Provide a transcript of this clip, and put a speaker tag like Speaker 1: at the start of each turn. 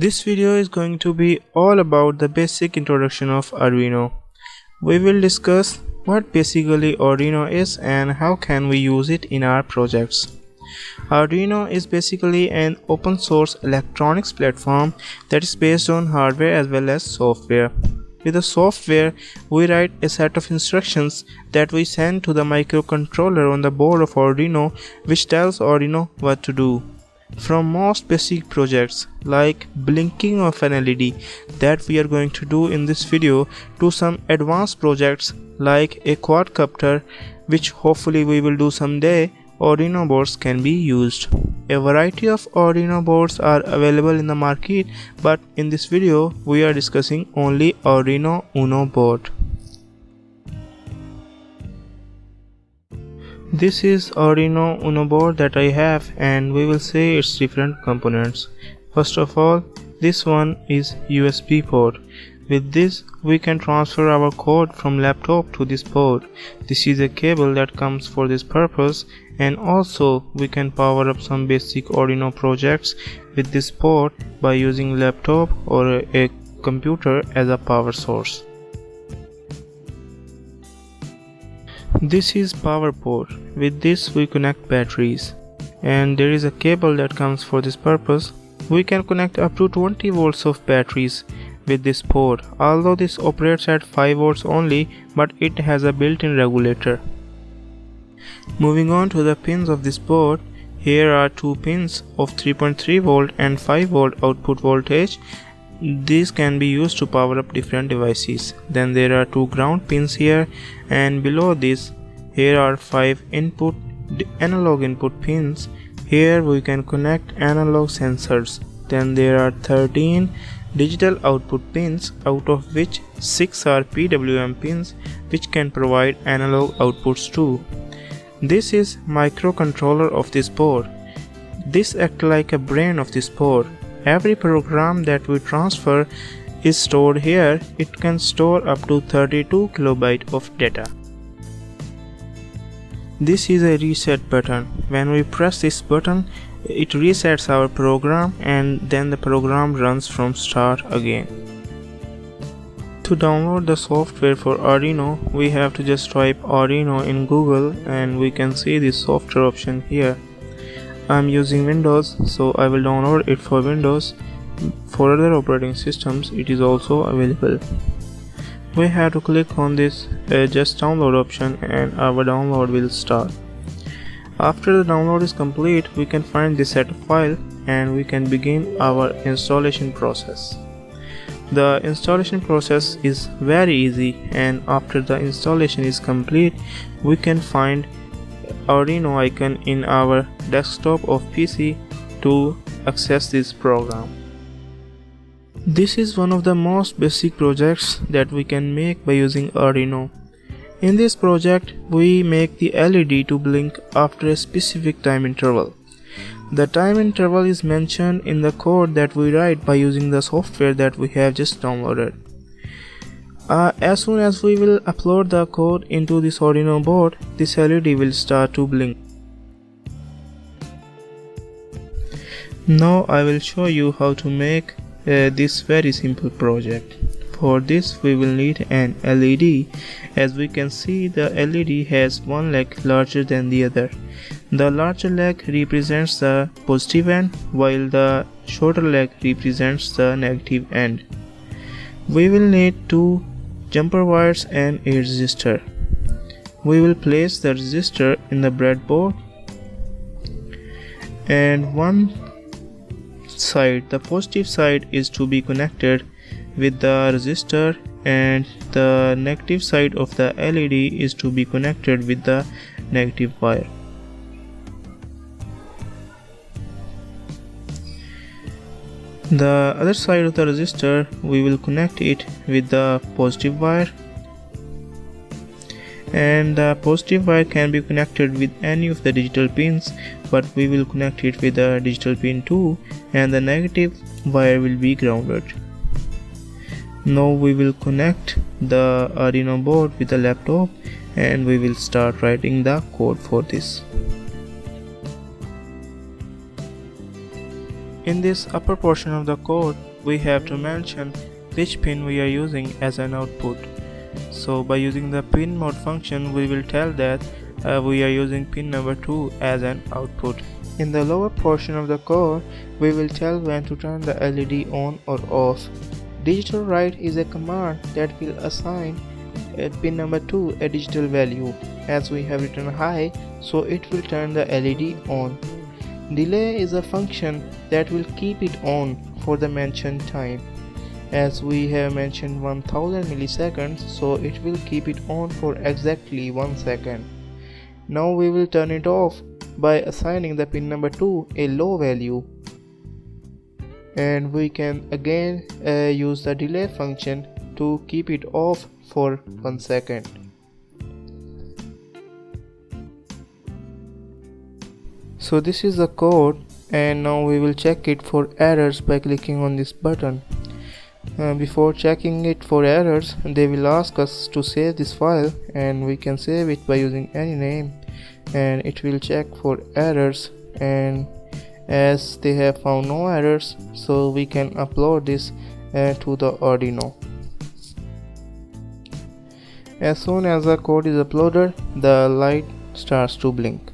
Speaker 1: This video is going to be all about the basic introduction of Arduino. We will discuss what basically Arduino is and how can we use it in our projects. Arduino is basically an open source electronics platform that is based on hardware as well as software. With the software, we write a set of instructions that we send to the microcontroller on the board of Arduino, which tells Arduino what to do. From most basic projects like blinking of an LED that we are going to do in this video to some advanced projects like a quadcopter, which hopefully we will do someday, Arduino boards can be used. A variety of Arduino boards are available in the market, but in this video we are discussing only Arduino Uno board. This is Arduino Uno board that I have, and we will see its different components. First of all, this one is USB port. With this, we can transfer our code from laptop to this board. This is a cable that comes for this purpose, and also we can power up some basic Arduino projects with this port by using laptop or a computer as a power source. This is power port. With this we connect batteries, and there is a cable that comes for this purpose. We can connect up to 20 volts of batteries with this port, although this operates at 5 volts only, but it has a built-in regulator. Moving on to the pins of this board, here are two pins of 3.3 volt and 5 volt output voltage. These can be used to power up different devices. Then there are two ground pins here, and below this here are 5 analog input pins. Here we can connect analog sensors. Then there are 13 digital output pins, out of which 6 are PWM pins, which can provide analog outputs too. This is microcontroller of this board. This acts like a brain of this board. Every program that we transfer is stored here. It can store up to 32 kilobytes of data. This is a reset button. When we press this button, it resets our program, and then the program runs from start again. To download the software for Arduino, we have to just type Arduino in Google, and we can see this software option here. I'm using Windows, so I will download it for Windows. For other operating systems, it is also available. We have to click on this just download option, and our download will start. After the download is complete, we can find this set of file and we can begin our installation process. The installation process is very easy, and after the installation is complete, we can find Arduino icon in our desktop of PC to access this program. This is one of the most basic projects that we can make by using Arduino. In this project, we make the LED to blink after a specific time interval. The time interval is mentioned in the code that we write by using the software that we have just downloaded. As soon as we will upload the code into this Arduino board, this LED will start to blink. Now I will show you how to make this very simple project. For this we will need an LED. As we can see, the LED has one leg larger than the other. The larger leg represents the positive end, while the shorter leg represents the negative end. We will need two jumper wires and a resistor. We will place the resistor in the breadboard, and one side, the positive side, is to be connected with the resistor, and the negative side of the LED is to be connected with the negative wire. The other side of the resistor, we will connect it with the positive wire, and the positive wire can be connected with any of the digital pins, but we will connect it with the digital pin 2, and the negative wire will be grounded. Now we will connect the Arduino board with the laptop, and we will start writing the code for this. In this upper portion of the code, we have to mention which pin we are using as an output. So by using the pin mode function, we will tell that we are using pin number 2 as an output. In the lower portion of the code, we will tell when to turn the LED on or off. Digital write is a command that will assign pin number 2 a digital value. As we have written high, so it will turn the LED on. Delay is a function that will keep it on for the mentioned time. As we have mentioned 1000 milliseconds, so it will keep it on for exactly 1 second. Now we will turn it off by assigning the pin number 2 a low value. And we can again use the delay function to keep it off for 1 second. So this is the code, and now we will check it for errors by clicking on this button. Before checking it for errors, they will ask us to save this file, and we can save it by using any name, and it will check for errors. And as they have found no errors, so we can upload this to the Arduino. As soon as the code is uploaded, the light starts to blink.